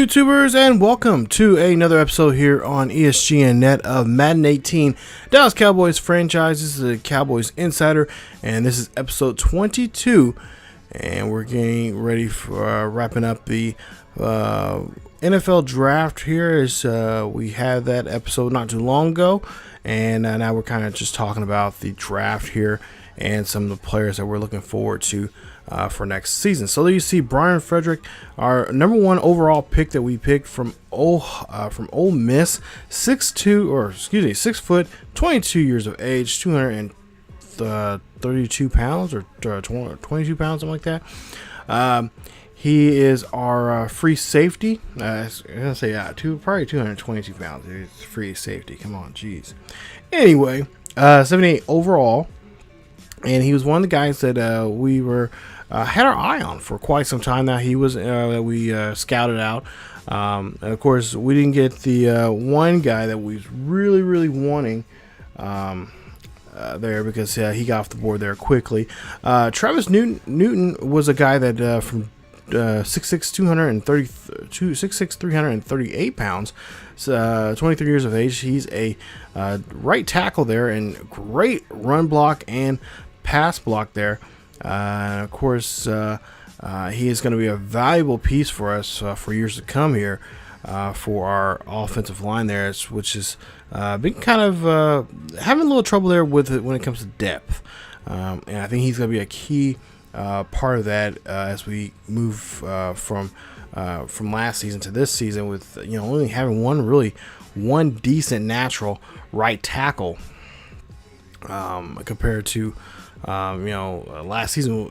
YouTubers, and welcome to another episode here on ESGNet of Madden 18 Dallas Cowboys franchise. This is the Cowboys Insider, and this is episode 22, and we're getting ready for wrapping up the NFL draft here. As we had that episode not too long ago, and now we're kind of just talking about the draft here and some of the players that we're looking forward to for next season. So there you see Brian Frederick, our number one overall pick that we picked from Ole Miss, 6 foot, 22 years of age, 232 pounds or 22 pounds, something like that. He is our free safety. I was gonna say probably 222 pounds. It's free safety. Come on, jeez. Anyway, 78 overall. And he was one of the guys that we were had our eye on for quite some time now. He was that we scouted out. And of course, we didn't get the one guy that we was really wanting there because he got off the board there quickly. Travis Newton was a guy that from 6'6", 338 pounds, 23 years of age. He's a right tackle there, and great run block and pass block there. And of course, he is going to be a valuable piece for us for years to come here for our offensive line there, which has been kind of having a little trouble there with it when it comes to depth. And I think he's going to be a key part of that as we move from last season to this season, with only having one decent natural right tackle compared to last season,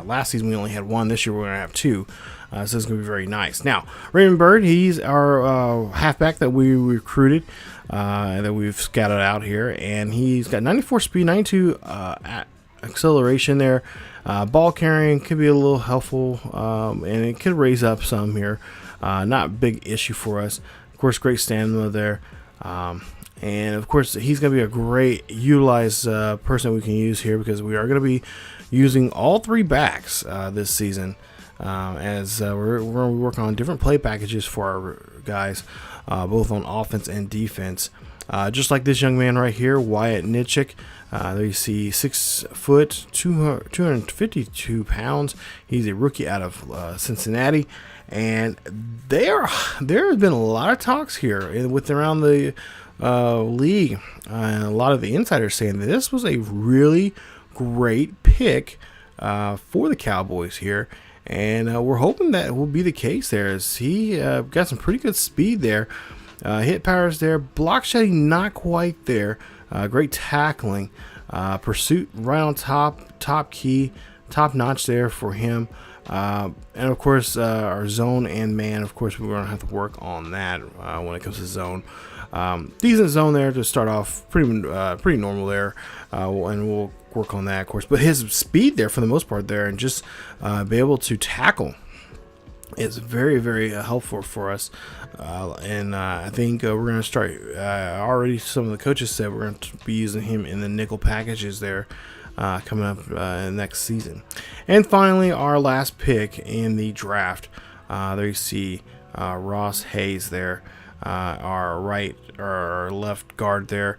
last season we only had one. This year we're gonna have two, so it's gonna be very nice. Now, Raymond Byrd, he's our halfback that we recruited, that we've scouted out here, and he's got 94 speed, 92 acceleration there. Ball carrying could be a little helpful, and it could raise up some here. Not a big issue for us. Of course, great stamina there. And of course, he's going to be a great utilized person we can use here, because we are going to be using all three backs this season, as we're going to be working on different play packages for our guys, both on offense and defense. Just like this young man right here, Wyatt Nitchik. There you see 6 foot, 252 pounds. He's a rookie out of Cincinnati. And there has been a lot of talks here around the league, and a lot of the insiders saying that this was a really great pick for the Cowboys here, and we're hoping that will be the case there, as he got some pretty good speed there, hit powers there, block shedding not quite there, great tackling, pursuit right on top key, top notch there for him. And of course, our zone and man, of course, we're going to have to work on that when it comes to zone. Decent zone there to start off, pretty normal there, and we'll work on that, of course. But his speed there, for the most part there, and just be able to tackle is very helpful for us. And I think we're going to start, already some of the coaches said we're going to be using him in the nickel packages there. Coming up next season. And finally, our last pick in the draft. There you see Ross Hayes there, our left guard there.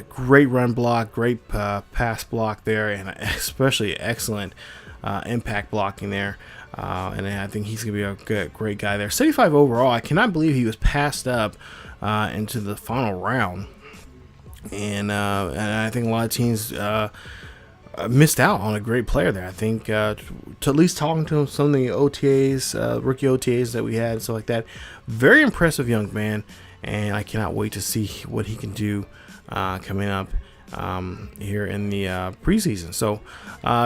Great run block, great pass block there, and especially excellent impact blocking there. And I think he's going to be a great guy there. 75 overall. I cannot believe he was passed up into the final round. And I think a lot of teams missed out on a great player there. I think to at least talking to him, some of the OTAs, rookie OTAs that we had, and stuff like that, very impressive young man, and I cannot wait to see what he can do coming up here in the preseason. So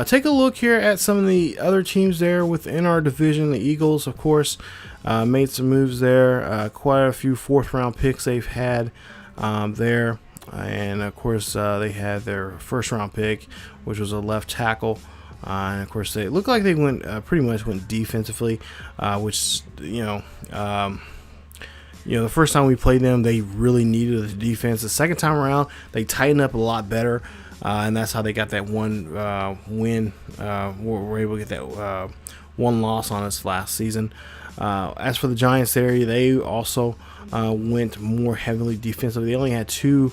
take a look here at some of the other teams there within our division. The Eagles, of course, made some moves there. Quite a few fourth-round picks they've had there. And of course, they had their first-round pick, which was a left tackle. And of course, they looked like they went pretty much went defensively, which the first time we played them, they really needed the defense. The second time around, they tightened up a lot better, and that's how they got that one win. We're able to get that one loss on us last season. As for the Giants there, they also went more heavily defensively. They only had two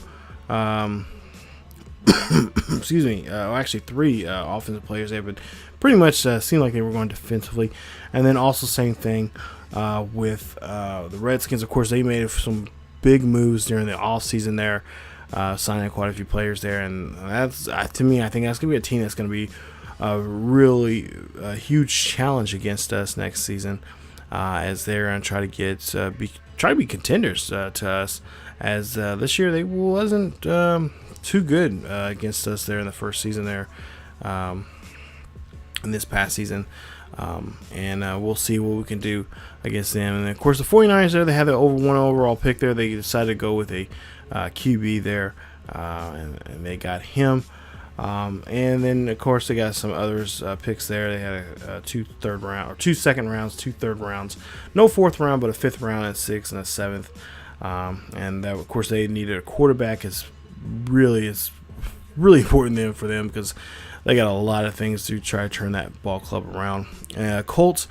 excuse me, actually three offensive players there, but pretty much seemed like they were going defensively. And then also same thing with the Redskins. Of course, they made some big moves during the offseason there, signing quite a few players there. And that's, to me, I think that's going to be a team that's going to be a really huge challenge against us next season, as they're going to try to get try to be contenders to us, as this year they wasn't too good against us there in the first season there, in this past season. And we'll see what we can do against them. And of course the 49ers there, they had the one overall pick there. They decided to go with a QB there, and they got him. And then of course they got some others picks there. They had two second rounds, 2 third rounds, no 4th round, but a 5th round, and 6th and a 7th. And that, of course, they needed a quarterback. It's really important for them, because they got a lot of things to try to turn that ball club around. Colts,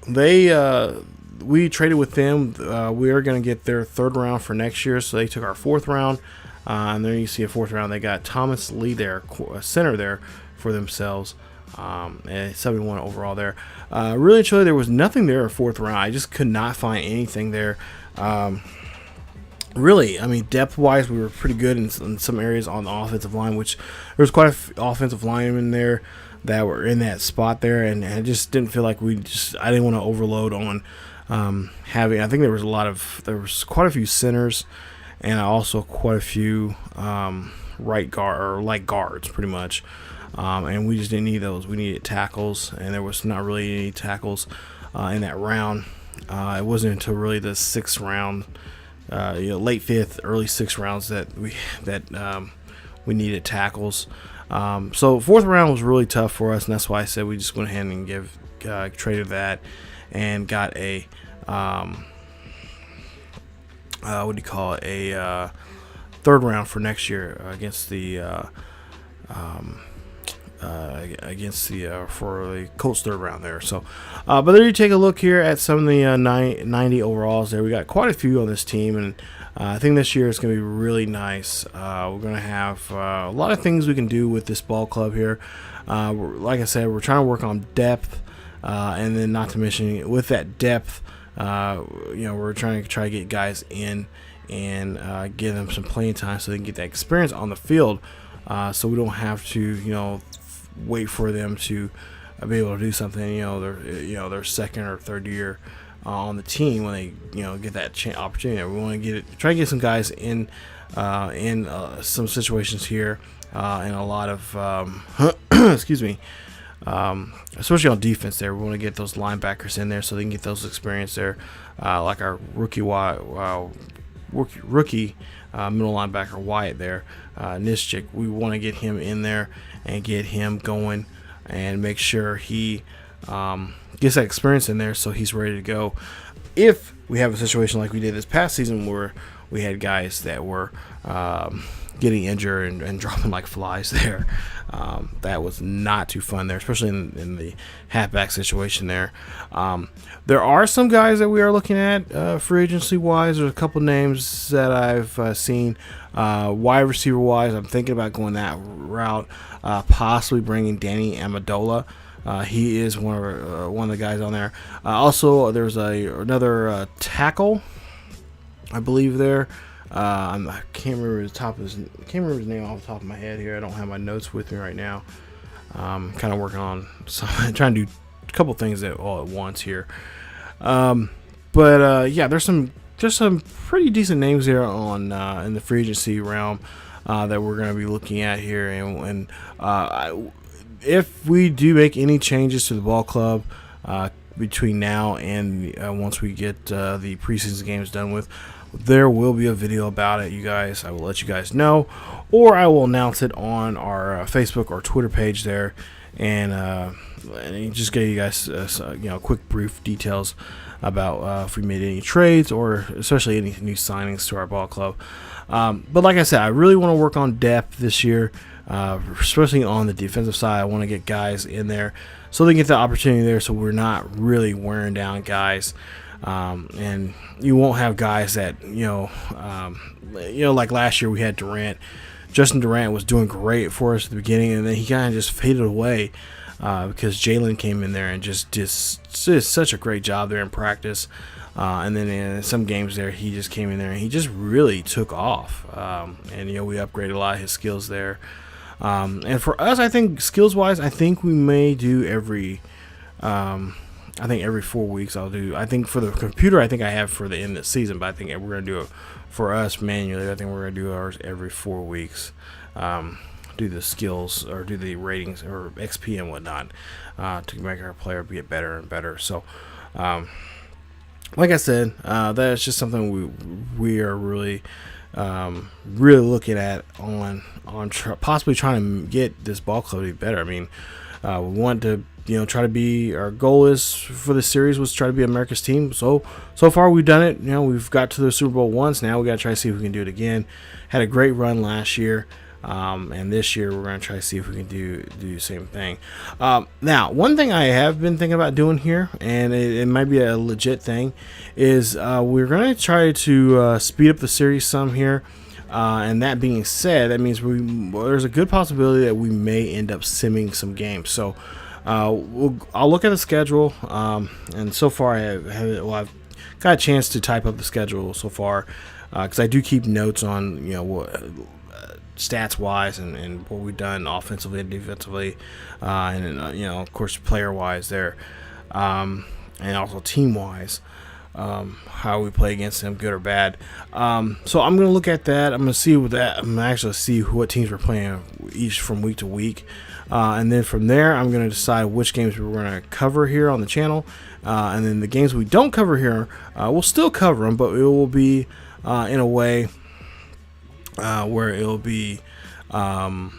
we traded with them. We are going to get their 3rd round for next year, so they took our 4th round. And then you see a 4th round. They got Thomas Lee there, a center there for themselves. And 71 overall there. Really and truly, there was nothing there in 4th round. I just could not find anything there. Really, I mean, depth-wise, we were pretty good in some areas on the offensive line, which there was quite a few offensive linemen there that were in that spot there, and I just didn't feel like I didn't want to overload on having. I think there was quite a few centers, and also quite a few right guard or light guards, pretty much. And we just didn't need those. We needed tackles, and there was not really any tackles in that round. It wasn't until really the 6th round, late 5th, early 6th rounds that we needed tackles. So 4th round was really tough for us, and that's why I said we just went ahead and traded that and got a what do you call it, a 3rd round for next year against the for the Colts 3rd round there. So but there you take a look here at some of the 90 overalls there. We got quite a few on this team, and I think this year is going to be really nice. We're going to have a lot of things we can do with this ball club here. Like I said, we're trying to work on depth, and then not to mention with that depth, we're trying to get guys in and give them some playing time so they can get that experience on the field, so we don't have to wait for them to be able to do something. Their 2nd or 3rd year on the team when they get that opportunity. We want to try to get some guys in some situations here, and a lot of excuse me, especially on defense there. We want to get those linebackers in there so they can get those experience there, like our rookie middle linebacker Wyatt there, Nischik. We want to get him in there and get him going and make sure he gets that experience in there so he's ready to go. If we have a situation like we did this past season where we had guys that were getting injured and dropping like flies there, that was not too fun there, especially in the halfback situation there. There are some guys that we are looking at free agency wise. There's a couple names that I've seen wide receiver wise. I'm thinking about going that route, possibly bringing Danny Amendola. He is one of the guys on there. Also, there's another tackle, I believe there. I can't remember his name off the top of my head here. I don't have my notes with me right now. Kind of working on trying to do a couple things all at once here. Yeah, there's some pretty decent names there on in the free agency realm that we're going to be looking at here, and if we do make any changes to the ball club between now and once we get the preseason games done with, there will be a video about it, you guys. I will let you guys know, or I will announce it on our Facebook or Twitter page there, and and just gave you guys quick brief details about if we made any trades or especially any new signings to our ball club. But like I said, I really want to work on depth this year, especially on the defensive side. I want to get guys in there so they get the opportunity there, so we're not really wearing down guys. And you won't have guys that like last year we had Durant. Justin Durant was doing great for us at the beginning, and then he kind of just faded away because Jalen came in there and just did such a great job there in practice. And then in some games there, he just came in there and he just really took off. And we upgraded a lot of his skills there. And for us, I think skills-wise, I think we may do every 4 weeks I'll do. I think for the computer, I think I have for the end of the season, but I think we're going to do it for us manually. I think we're going to do ours every 4 weeks. Do the skills or do the ratings or XP and whatnot to make our player get better and better. So, like I said, that's just something we are really looking at on possibly trying to get this ball club to be better. I mean, we want to try to be, our goal is for the series was try to be America's team. So far we've done it. We've got to the Super Bowl once. Now we got to try to see if we can do it again. Had a great run last year. And this year we're going to try to see if we can do the same thing. Now, one thing I have been thinking about doing here, and it might be a legit thing, is we're going to try to speed up the series some here. And that being said, that means there's a good possibility that we may end up simming some games. So I'll look at the schedule, and so far I've got a chance to type up the schedule so far, because I do keep notes on what stats wise and what we've done offensively and defensively, and of course player wise there, and also team wise, how we play against them, good or bad. So I'm gonna look at that. I'm gonna see what that. I'm gonna actually see what teams we're playing each from week to week. And then from there, I'm going to decide which games we're going to cover here on the channel. And then the games we don't cover here, we'll still cover them, but it will be in a way where it'll be a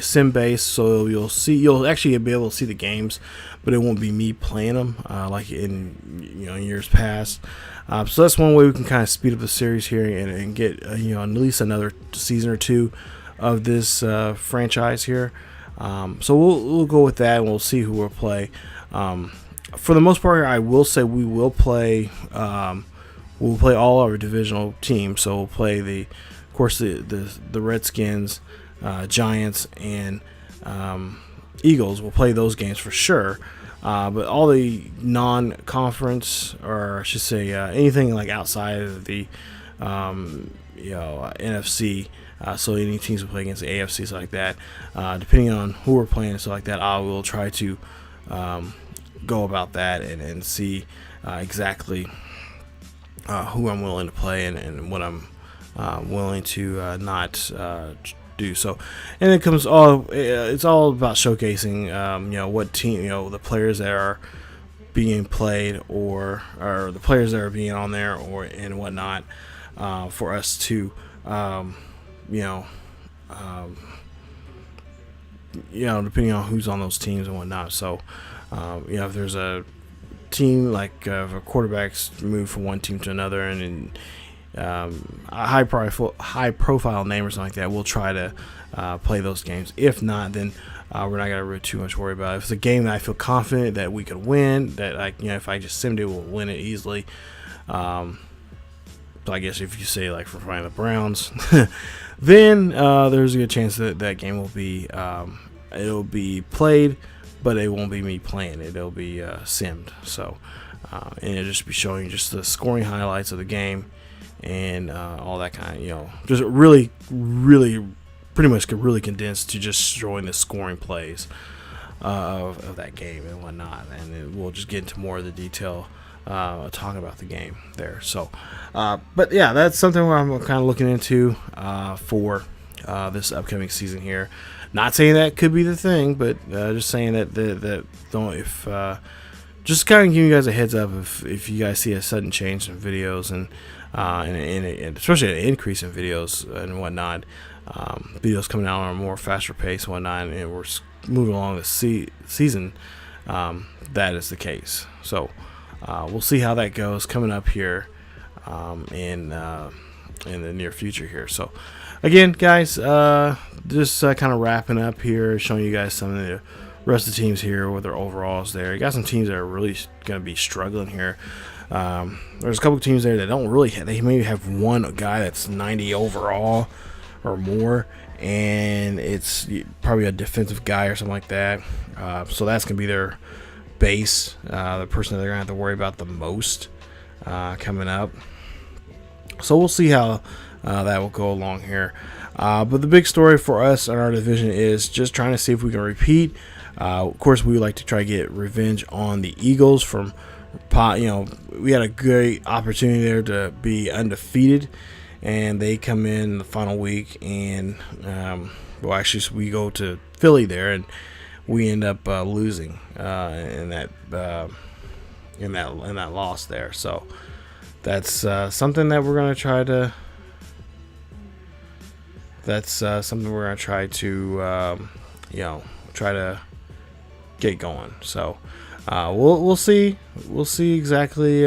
sim base. So you'll actually be able to see the games, but it won't be me playing them like in years past. So that's one way we can kind of speed up the series here and get at least another season or two of this franchise here. So we'll go with that, and we'll see who we'll play. For the most part, I will say we will play. We'll play all our divisional teams. So we'll play the Redskins, Giants, and Eagles. We'll play those games for sure. But all the non-conference, or I should say, anything like outside of the NFC. So any teams we play against the AFC, stuff like that, depending on who we're playing and stuff like that, I will try to go about that and see exactly who I'm willing to play and what I'm willing to not do. So, and it comes it's all about showcasing, what team, the players that are being played or the players that are being on there and whatnot, for us to depending on who's on those teams and whatnot. So, if there's a team like if a quarterback's moved from one team to another and a high profile name or something like that, we'll try to play those games. If not, then we're not gonna really too much worry about it. If it's a game that I feel confident that we could win, that if I just simmed it, we'll win it easily. So I guess if you say like for playing the Browns, then there's a good chance that that game will be it'll be played, but it won't be me playing it. It'll be simmed. So and it'll just be showing just the scoring highlights of the game and all that kind of just really pretty much really condensed to just showing the scoring plays of that game and whatnot, and we'll just get into more of the detail talking about the game there. So but yeah, that's something where I'm kind of looking into for this upcoming season here. Not saying that could be the thing, but just saying that just kind of giving you guys a heads up if you guys see a sudden change in videos and and especially an increase in videos and whatnot. Videos coming out on a more faster pace and whatnot, and we're moving along the season. That is the case. So we'll see how that goes coming up here in the near future here. So again, guys, just kind of wrapping up here, showing you guys some of the rest of the teams here with their overalls there. You got some teams that are really going to be struggling here. There's a couple teams there that don't really they maybe have one guy that's 90 overall or more, and it's probably a defensive guy or something like that. So that's going to be their base, the person that they're going to have to worry about the most coming up. So we'll see how that will go along here. But the big story for us in our division is just trying to see if we can repeat. Of course, we would like to try to get revenge on the Eagles from, we had a great opportunity there to be undefeated, and they come in the final week, and actually we go to Philly there, and we end up losing in that loss there. So that's something that we're going to try to. That's something we're going to try to, try to get going. So we'll see exactly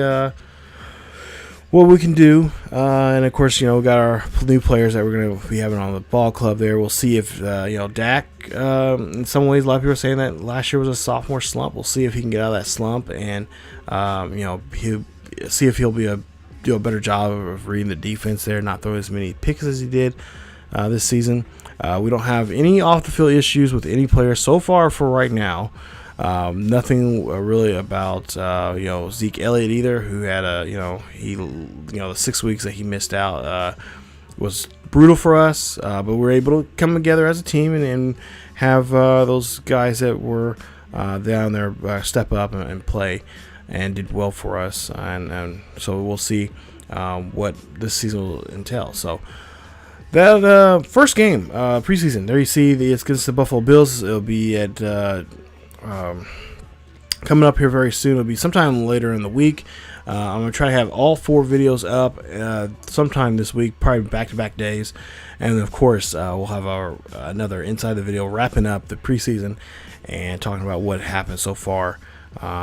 what we can do, and of course, we got our new players that we're going to be having on the ball club there. We'll see if Dak, in some ways, a lot of people are saying that last year was a sophomore slump. We'll see if he can get out of that slump, and he'll see if he'll do a better job of reading the defense there, not throw as many picks as he did this season. We don't have any off the field issues with any player so far for right now. Nothing really about Zeke Elliott either, who had the 6 weeks that he missed out was brutal for us, but we were able to come together as a team and have those guys that were down there step up and play and did well for us, and so we'll see what this season will entail. So that first game, preseason, there you see it's against the Buffalo Bills. It'll be at coming up here very soon. It'll be sometime later in the week. I'm going to try to have all 4 videos up sometime this week, probably back-to-back days. And, of course, we'll have another Inside the Video wrapping up the preseason and talking about what happened so far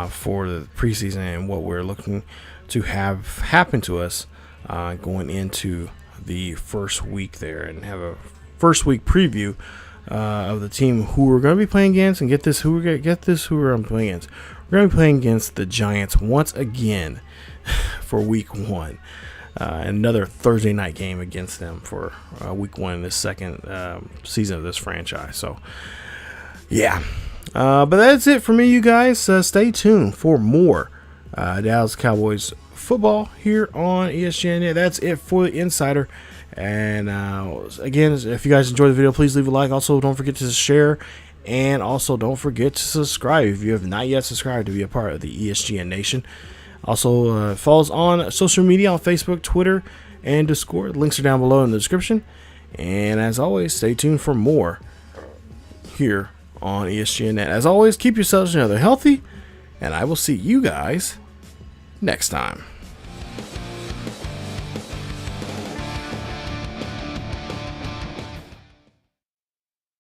for the preseason and what we're looking to have happen to us going into the first week there, and have a first week preview of the team who we're going to be playing against. And who we're going to be playing against. We're going to be playing against the Giants once again for week 1. Another Thursday night game against them for week 1 in this second season of this franchise. So, yeah. But that's it for me, you guys. Stay tuned for more Dallas Cowboys football here on ESGNet. That's it for the Insider. And again, if you guys enjoyed the video, please leave a like. Also, don't forget to share, and also don't forget to subscribe if you have not yet subscribed to be a part of the ESGN Nation. Also, follow us on social media on Facebook, Twitter, and Discord. Links are down below in the description. And as always, stay tuned for more here on ESGNet. As always, keep yourselves healthy, and I will see you guys next time.